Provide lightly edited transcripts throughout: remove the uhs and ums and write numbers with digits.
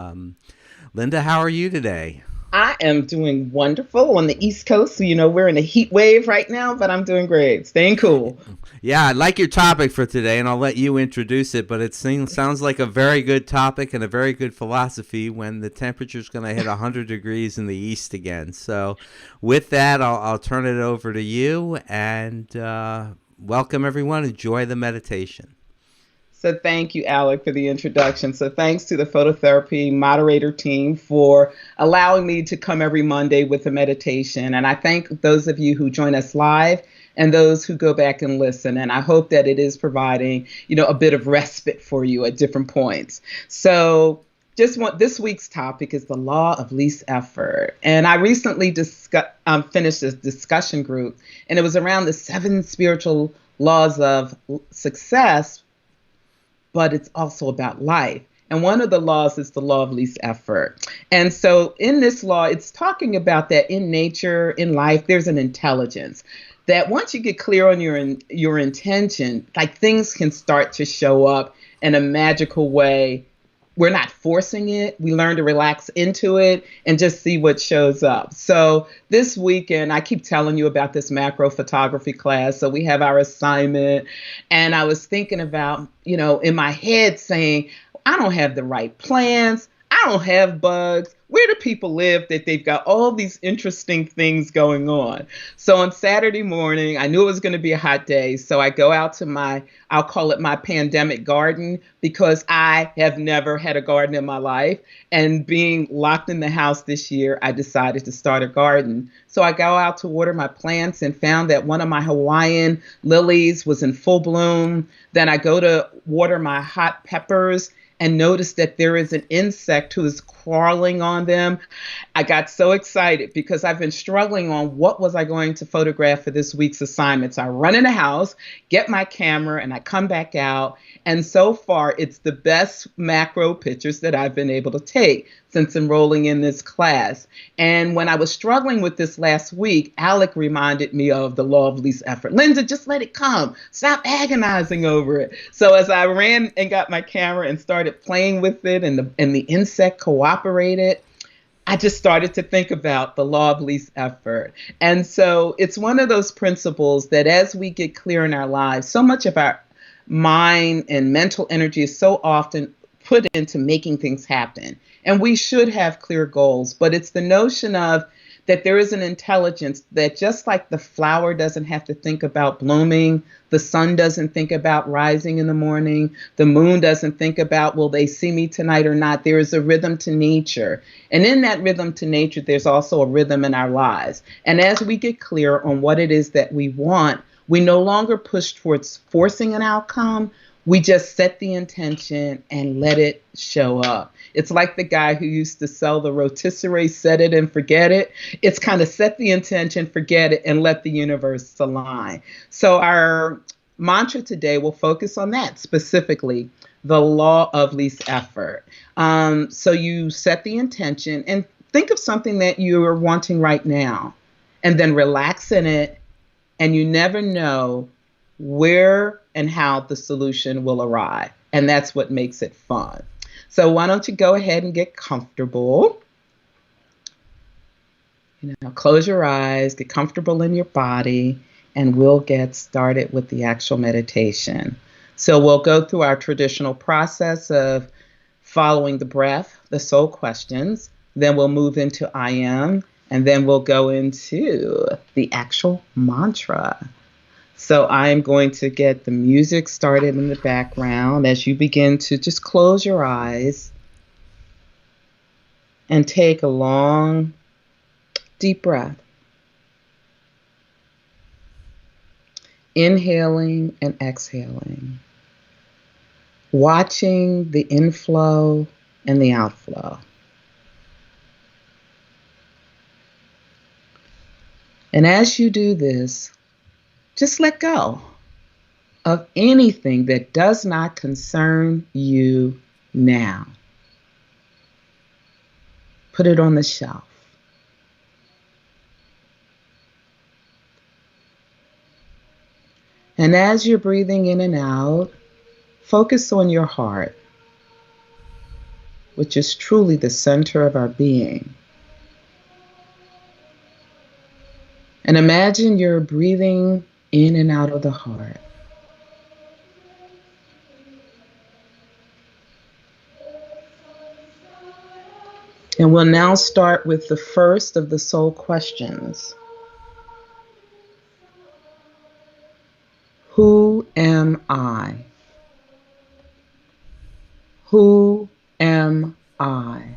Um, Linda, how are you today? I am doing wonderful on the East Coast. So, we're in a heat wave right now, but I'm doing great. Staying cool. Yeah, I like your topic for today, and I'll let you introduce it. But sounds like a very good topic and a very good philosophy when the temperature's going to hit 100 degrees in the east again. So, with that, I'll turn it over to you and welcome everyone. Enjoy the meditation. So, thank you, Alec, for the introduction. So, thanks to the phototherapy moderator team for allowing me to come every Monday with a meditation. And I thank those of you who join us live and those who go back and listen. And I hope that it is providing, a bit of respite for you at different points. So, just want this week's topic is the law of least effort. And I recently finished this discussion group, and it was around the seven spiritual laws of success, but it's also about life. And one of the laws is the law of least effort. And so in this law, it's talking about that in nature, in life, there's an intelligence that once you get clear on your intention, like things can start to show up in a magical way. We're not forcing it. We learn to relax into it and just see what shows up. So this weekend, I keep telling you about this macro photography class. So we have our assignment. And I was thinking about, in my head saying, I don't have the right plans. I don't have bugs. Where do people live that they've got all these interesting things going on? So on Saturday morning, I knew it was going to be a hot day. So I go out to I'll call it my pandemic garden, because I have never had a garden in my life. And being locked in the house this year, I decided to start a garden. So I go out to water my plants and found that one of my Hawaiian lilies was in full bloom. Then I go to water my hot peppers and noticed that there is an insect who is crawling on them. I got so excited because I've been struggling on what was I going to photograph for this week's assignments. I run in the house, get my camera, and I come back out. And so far, it's the best macro pictures that I've been able to take since enrolling in this class. And when I was struggling with this last week, Alec reminded me of the law of least effort. Linda, just let it come. Stop agonizing over it. So as I ran and got my camera and started playing with it, and the insect cooperated, I just started to think about the law of least effort. And so it's one of those principles that as we get clear in our lives, so much of our mind and mental energy is so often put into making things happen. And we should have clear goals, but it's the notion of that there is an intelligence that just like the flower doesn't have to think about blooming, the sun doesn't think about rising in the morning, the moon doesn't think about, will they see me tonight or not? There is a rhythm to nature. And in that rhythm to nature, there's also a rhythm in our lives. And as we get clear on what it is that we want, we no longer push towards forcing an outcome. We just set the intention and let it show up. It's like the guy who used to sell the rotisserie, set it and forget it. It's kind of set the intention, forget it, and let the universe align. So our mantra today will focus on that specifically, the law of least effort. So you set the intention and think of something that you are wanting right now, and then relax in it, and you never know where and how the solution will arrive. And that's what makes it fun. So why don't you go ahead and get comfortable? Close your eyes, get comfortable in your body, and we'll get started with the actual meditation. So we'll go through our traditional process of following the breath, the soul questions, then we'll move into I am, and then we'll go into the actual mantra. So I'm going to get the music started in the background as you begin to just close your eyes and take a long, deep breath. Inhaling and exhaling. Watching the inflow and the outflow. And as you do this, just let go of anything that does not concern you now. Put it on the shelf. And as you're breathing in and out, focus on your heart, which is truly the center of our being. And imagine you're breathing in and out of the heart. And we'll now start with the first of the soul questions. Who am I? Who am I?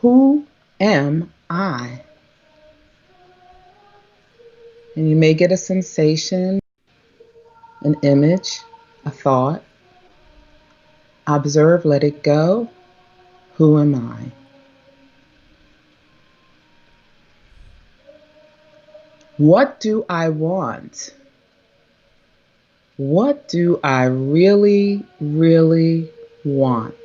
Who am I? And you may get a sensation, an image, a thought. Observe, let it go. Who am I? What do I want? What do I really, really want?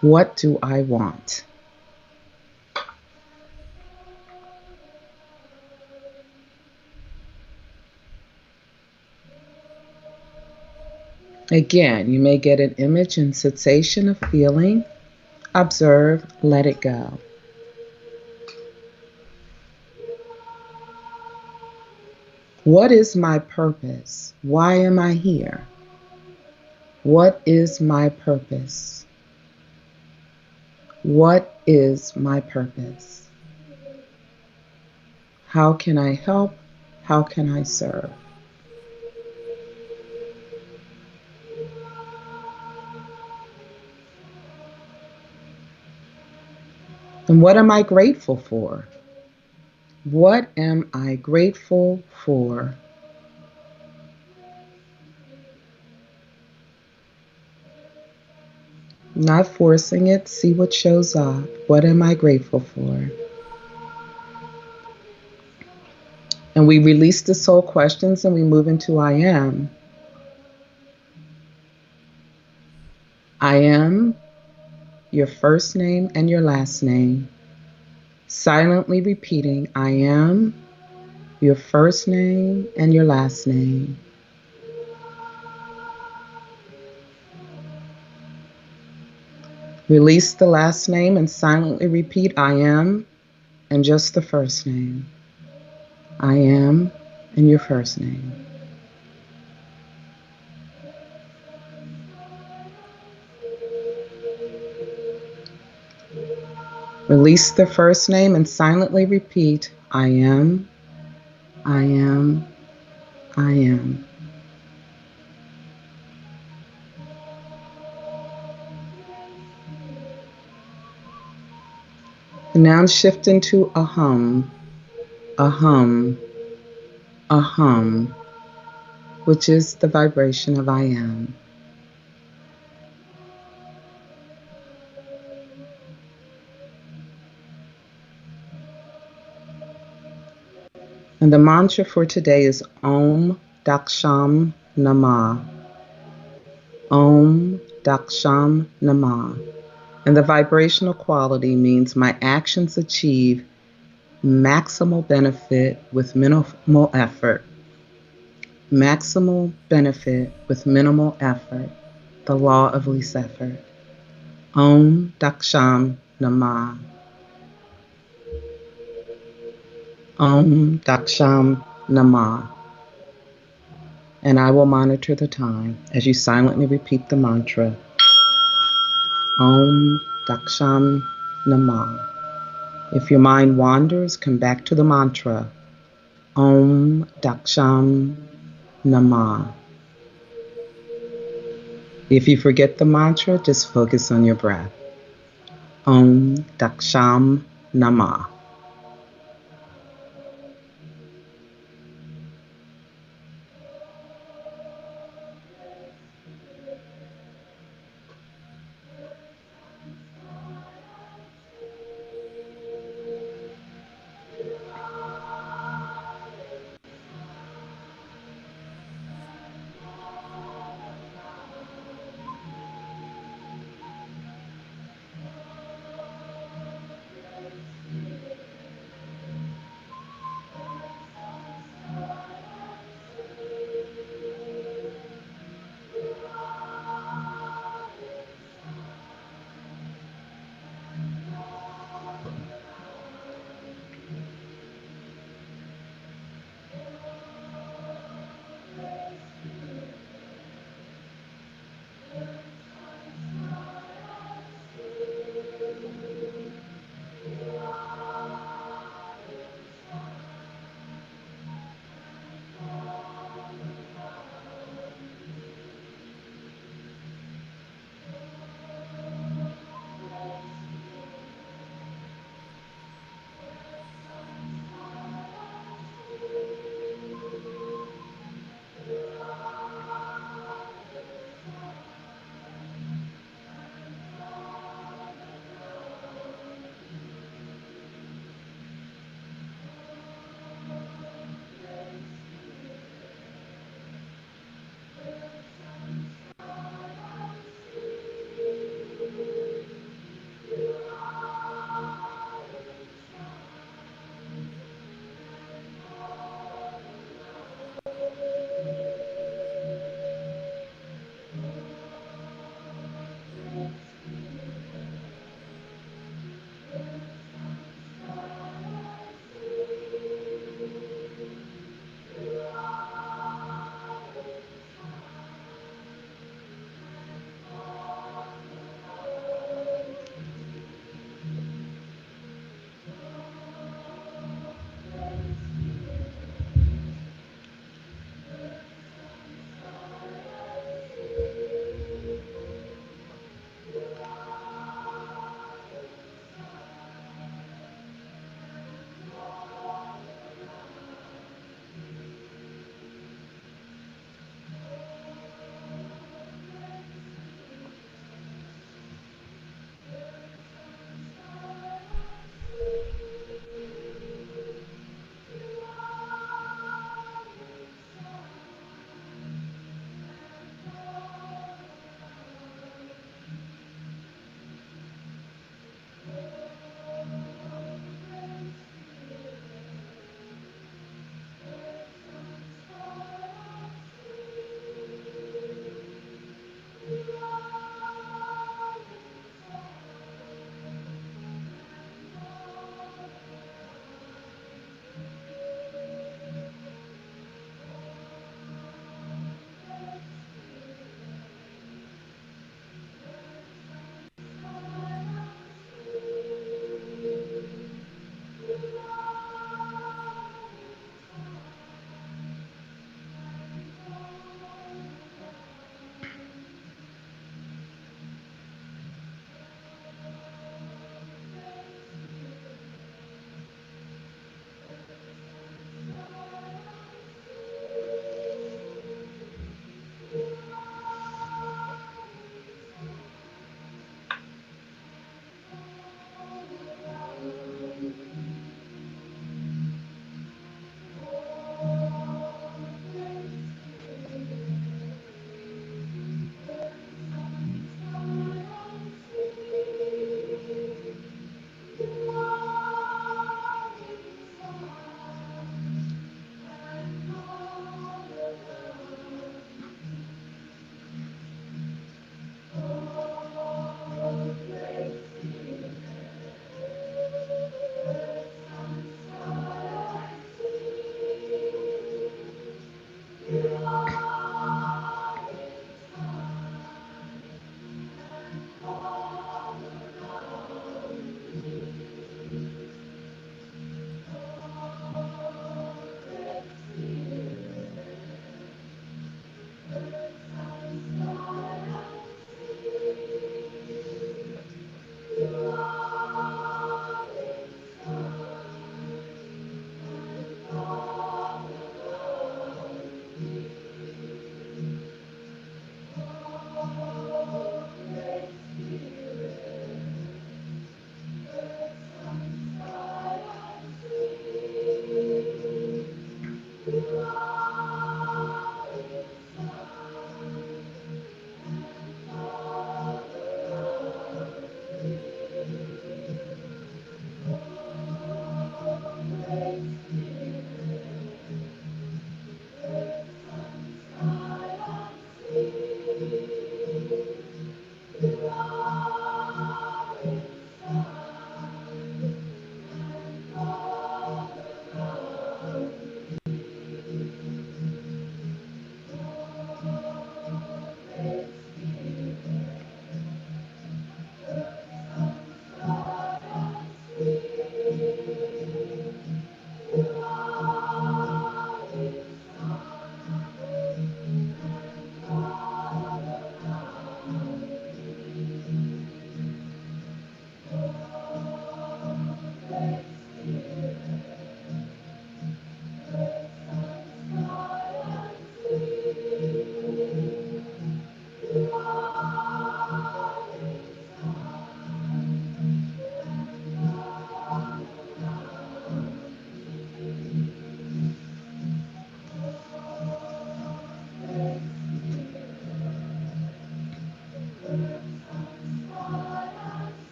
What do I want? Again, you may get an image and sensation of feeling. Observe, let it go. What is my purpose? Why am I here? What is my purpose? What is my purpose? How can I help? How can I serve? And what am I grateful for? What am I grateful for? Not forcing it, see what shows up. What am I grateful for? And we release the soul questions and we move into I am. I am your first name and your last name. Silently repeating, I am your first name and your last name. Release the last name and silently repeat, I am, and just the first name. I am, and your first name. Release the first name and silently repeat, I am, I am, I am. And now shift into a hum, a hum, a hum, which is the vibration of I am. And the mantra for today is Om Daksham Namah. Om Daksham Namah. And the vibrational quality means my actions achieve maximal benefit with minimal effort. Maximal benefit with minimal effort. The law of least effort. Om Daksham Namah. Om Daksham Namah. And I will monitor the time as you silently repeat the mantra. Om Daksham Namah. If your mind wanders, come back to the mantra. Om Daksham Namah. If you forget the mantra, just focus on your breath. Om Daksham Namah.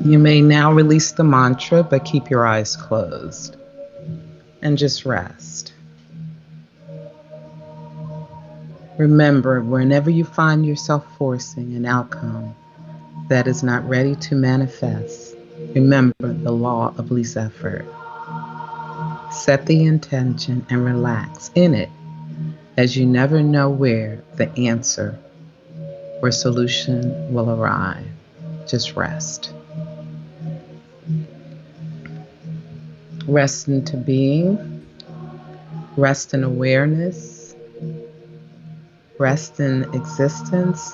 You may now release the mantra, but keep your eyes closed and just rest. Remember, whenever you find yourself forcing an outcome that is not ready to manifest, remember the law of least effort. Set the intention and relax in it, as you never know where the answer or solution will arrive. Just rest. Rest into being, rest in awareness, rest in existence,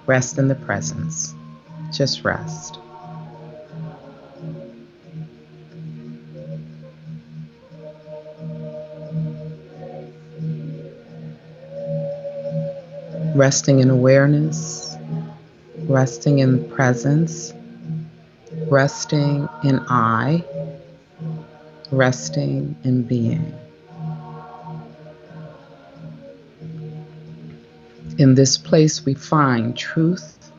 rest in the presence. Just rest. Resting in awareness, resting in presence, resting in I, resting in being. In this place we find truth,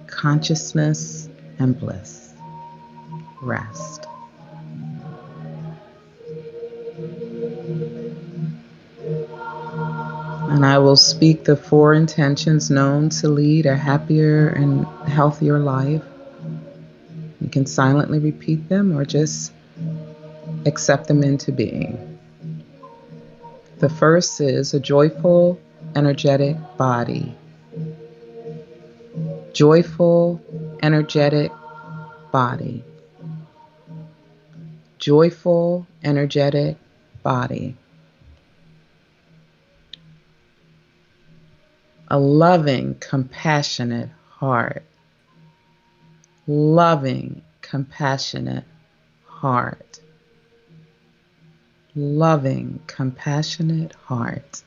consciousness, and bliss. Rest. And I will speak the 4 intentions known to lead a happier and healthier life. You can silently repeat them or just accept them into being. The first is a joyful, energetic body. Joyful, energetic body. Joyful, energetic body. A loving, compassionate heart. Loving, compassionate heart. Loving, compassionate heart.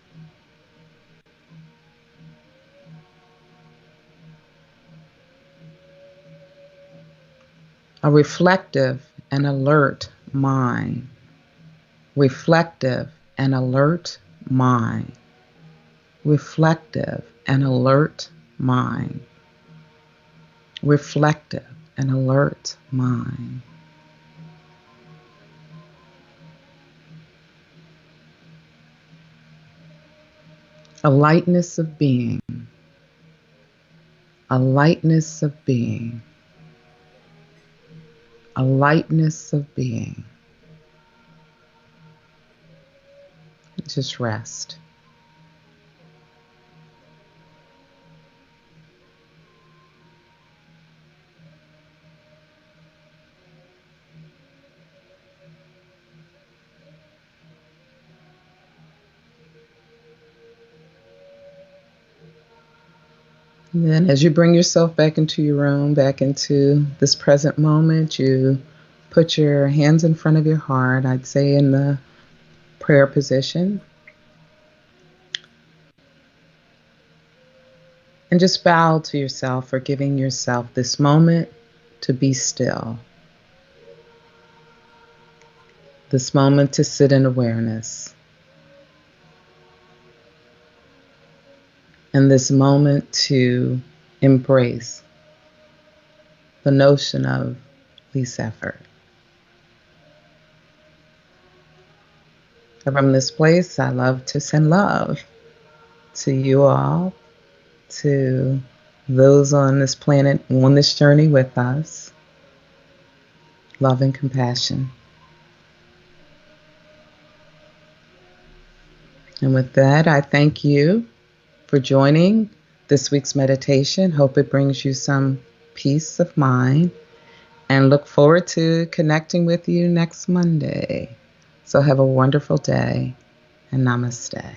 A reflective and alert mind. Reflective and alert mind. Reflective and alert mind. Reflective and alert mind. A lightness of being. A lightness of being. A lightness of being. Just rest. And then as you bring yourself back into your room, back into this present moment, you put your hands in front of your heart, I'd say in the prayer position. And just bow to yourself for giving yourself this moment to be still. This moment to sit in awareness. And this moment to embrace the notion of peace effort. From this place, I love to send love to you all, to those on this planet, on this journey with us. Love and compassion. And with that, I thank you for joining this week's meditation. Hope it brings you some peace of mind, and look forward to connecting with you next Monday. So have a wonderful day, and namaste.